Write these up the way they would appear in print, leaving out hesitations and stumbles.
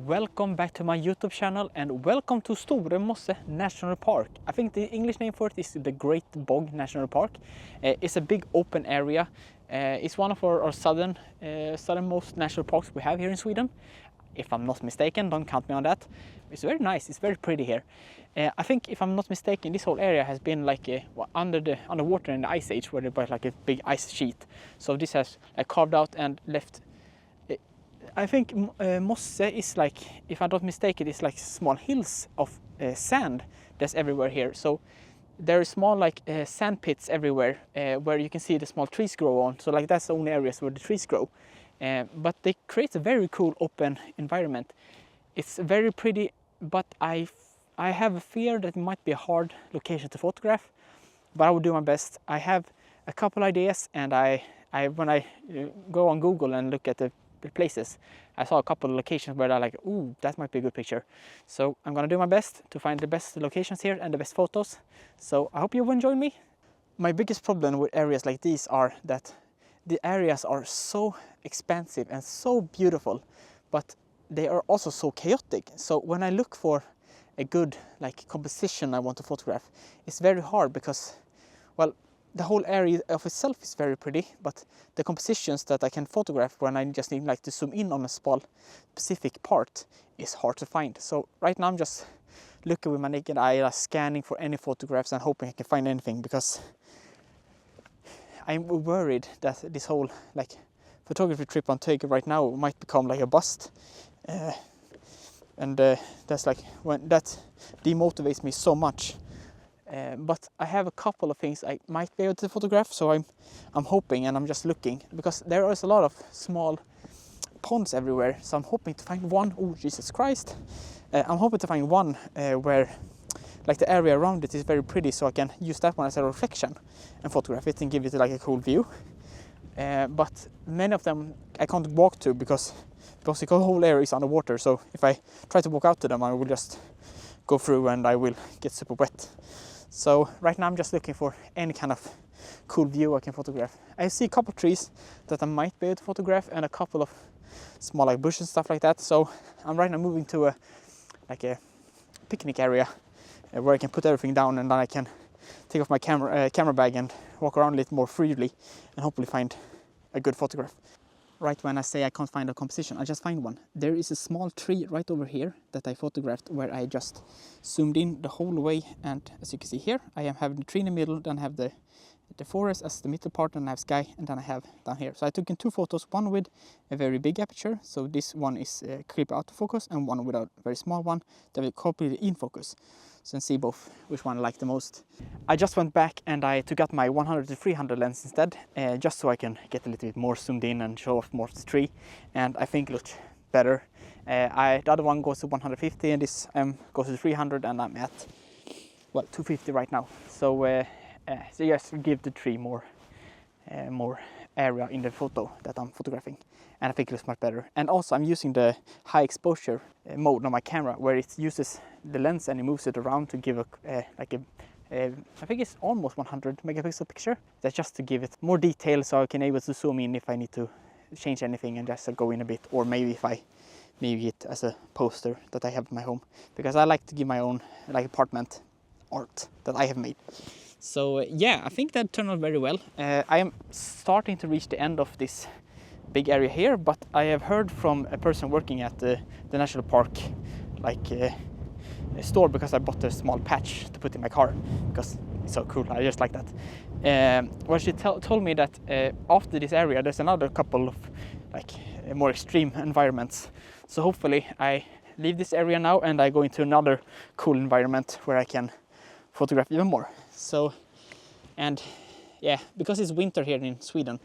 welcome back to my YouTube channel and welcome to Store Mosse National Park. I think the English name for it is the Great Bog National Park. It's a big open area. It's one of our southernmost national parks we have here in Sweden. If I'm not mistaken, don't count me on that. It's very nice, it's very pretty here. I think if I'm not mistaken, this whole area has been like underwater in the Ice Age, where there was like a big ice sheet. So this has carved out and left. I think mosse is like, if I'm not mistaken, it's like small hills of sand that's everywhere here. So there are small sand pits everywhere where you can see the small trees grow on. So like that's the only areas where the trees grow. But they create a very cool open environment. It's very pretty, but I have a fear that it might be a hard location to photograph, but I will do my best. I have a couple ideas, and when I go on Google and look at the places, I saw a couple of locations where I'm like, ooh, that might be a good picture. So I'm gonna do my best to find the best locations here and the best photos. So I hope you will join me. My biggest problem with areas like these are that the areas are so expansive and so beautiful, but they are also so chaotic. So when I look for a good composition I want to photograph, it's very hard because, well, the whole area of itself is very pretty, but the compositions that I can photograph when I just need to zoom in on a small specific part is hard to find. So right now I'm just looking with my naked eye, scanning for any photographs and hoping I can find anything, because I'm worried that this whole photography trip on Turkey right now might become like a bust. That's when that demotivates me so much. But I have a couple of things I might be able to photograph, so I'm hoping, and I'm just looking, because there is a lot of small ponds everywhere. So I'm hoping to find one. Oh, Jesus Christ! I'm hoping to find one where the area around it is very pretty, so I can use that one as a reflection and photograph it and give it a cool view. But many of them I can't walk to because the whole area is underwater. So if I try to walk out to them, I will just go through and I will get super wet. So right now I'm just looking for any kind of cool view I can photograph. I see a couple of trees that I might be able to photograph, and a couple of small bushes and stuff like that. So I'm right now moving to a picnic area where I can put everything down, and then I can take off my camera bag and walk around a little more freely and hopefully find a good photograph. Right when I say I can't find a composition, I just find one. There is a small tree right over here that I photographed, where I just zoomed in the whole way, and as you can see here, I am having the tree in the middle, then I have the forest as the middle part, and I have sky, and then I have down here. So I took in two photos, one with a very big aperture, so this one is clear out of focus, and one with a very small one that will completely in focus. So you can see both which one I like the most. I just went back and I took out my 100-300 lens instead, just so I can get a little bit more zoomed in and show off more of the tree, and I think it looked better. The other one goes to 150 and this goes to 300, and I'm at 250 right now. So just give the tree more area in the photo that I'm photographing, and I think it looks much better. And also I'm using the high exposure mode on my camera, where it uses the lens and it moves it around to give I think it's almost 100 megapixel picture. That's just to give it more detail, so I can able to zoom in if I need to change anything and just go in a bit, or maybe if I it as a poster that I have in my home, because I like to give my own apartment art that I have made. So yeah, I think that turned out very well. I am starting to reach the end of this big area here, but I have heard from a person working at the national park store, because I bought a small patch to put in my car because it's so cool. I just like that. Well, she told me that after this area there's another couple of more extreme environments. So hopefully I leave this area now and I go into another cool environment where I can photograph even more. So, and yeah, because it's winter here in Sweden,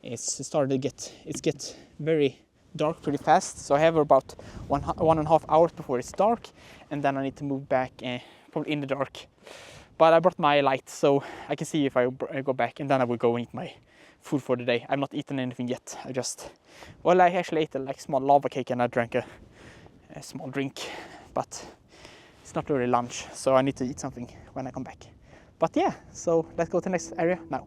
it's started to get very dark pretty fast. So I have about 1.5 hours before it's dark, and then I need to move back probably in the dark. But I brought my light so I can see if I go back, and then I will go and eat my food for the day. I've not eaten anything yet. I actually ate a small lava cake, and I drank a small drink, but it's not really lunch, so I need to eat something when I come back. But yeah, so let's go to the next area now.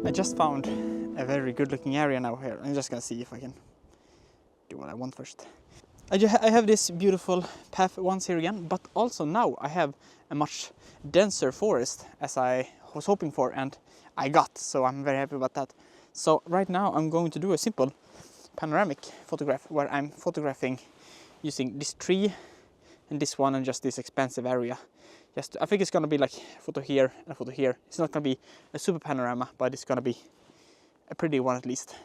I just found a very good looking area now here. I'm just gonna see if I can do what I want first. I have this beautiful path once here again, but also now I have a much denser forest as I was hoping for, and I got, so I'm very happy about that. So right now I'm going to do a simple panoramic photograph where I'm photographing using this tree and this one and just this expansive area. I think it's gonna be like a photo here and a photo here. It's not gonna be a super panorama, but it's gonna be a pretty one at least.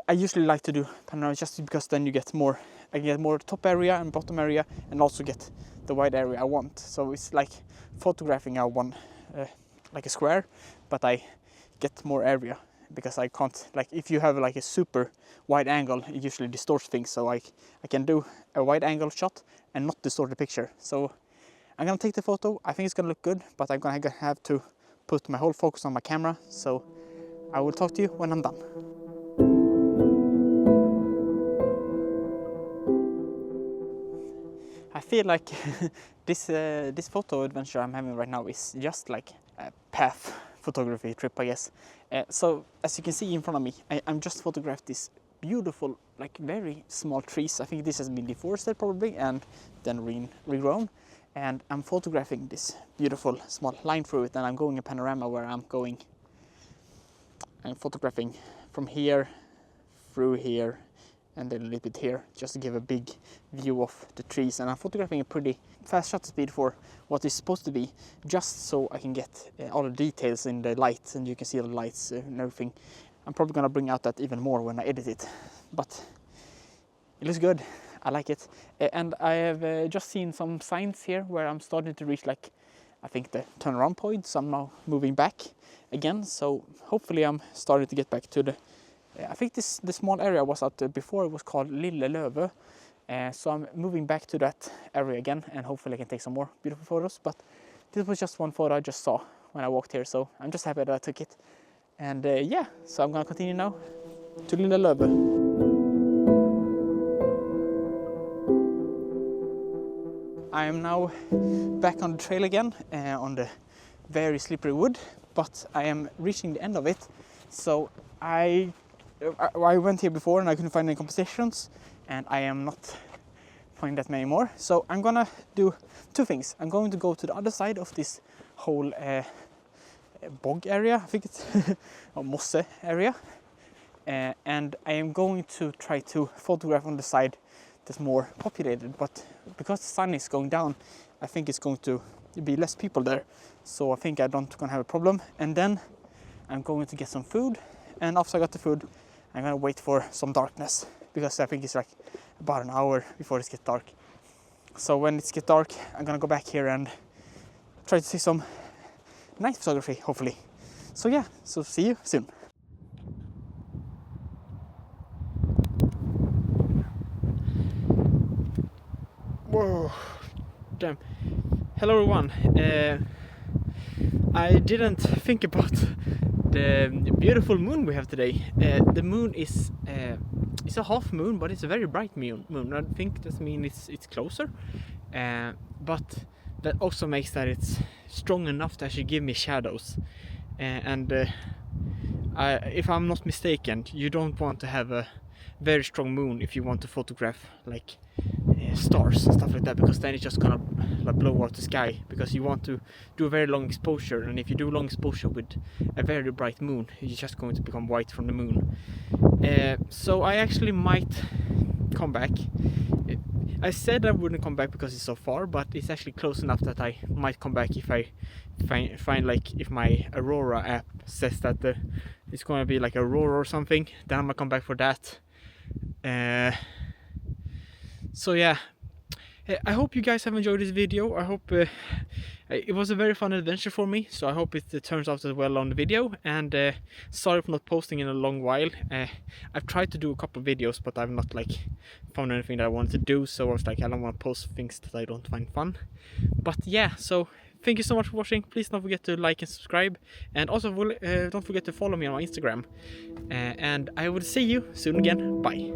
I usually like to do panorama just because then you get more, I get more top area and bottom area, and also get the wide area I want. So it's like photographing out one, like a square, but I get more area because I can't, like if you have like a super wide angle, it usually distorts things. So I can do a wide angle shot and not distort the picture. So I'm gonna take the photo. I think it's gonna look good, but I'm gonna have to put my whole focus on my camera. So I will talk to you when I'm done. I feel like this photo adventure I'm having right now is just like a path photography trip, I guess. So as you can see in front of me, I'm just photographed this beautiful, like very small trees. I think this has been deforested probably and then regrown. And I'm photographing this beautiful small line through it, and I'm going a panorama where I'm photographing from here through here and then a little bit here, just to give a big view of the trees. And I'm photographing a pretty fast shutter speed for what it's supposed to be, just so I can get all the details in the lights, and you can see all the lights and everything. I'm probably gonna bring out that even more when I edit it, but it looks good. I like it. And I have just seen some signs here where I'm starting to reach, like, I think the turnaround point, so I'm now moving back again. So hopefully I'm starting to get back to the I think the small area was out before, it was called Lille Löve. So I'm moving back to that area again, and hopefully I can take some more beautiful photos. But this was just one photo I just saw when I walked here, so I'm just happy that I took it. And yeah, so I'm gonna continue now to Lille Löve. I am now back on the trail again, on the very slippery wood, but I am reaching the end of it. So I went here before and I couldn't find any compositions, and I am not finding that many more. So I'm gonna do two things. I'm going to go to the other side of this whole bog area, I think it's a mosse area, and I am going to try to photograph on the side that's more populated, but because the sun is going down, I think it's going to be less people there, so I think I don't gonna have a problem. And then I'm going to get some food, and after I got the food, I'm gonna wait for some darkness, because I think it's like about an hour before it gets dark. So when it gets dark, I'm gonna go back here and try to see some night photography, hopefully. So yeah, so see you soon. Whoa, damn. Hello everyone. I didn't think about the beautiful moon we have today. The moon is it's a half moon, but it's a very bright moon. I think that means it's closer, but that also makes that it's strong enough to actually give me shadows. If I'm not mistaken, you don't want to have a very strong moon if you want to photograph like stars and stuff like that, because then it's just gonna like blow out the sky, because you want to do a very long exposure, and if you do long exposure with a very bright moon, you're just going to become white from the moon. So I actually might come back. I said I wouldn't come back because it's so far, but it's actually close enough that I might come back if I find like, if my Aurora app says that it's going to be like Aurora or something, then I'm gonna come back for that. So yeah, I hope you guys have enjoyed this video. I hope it was a very fun adventure for me, so I hope it turns out as well on the video. And sorry for not posting in a long while. I've tried to do a couple of videos, but I've not like found anything that I wanted to do, so I was like, I don't want to post things that I don't find fun. But yeah, so thank you so much for watching. Please don't forget to like and subscribe, and also don't forget to follow me on my Instagram, and I will see you soon again. Bye.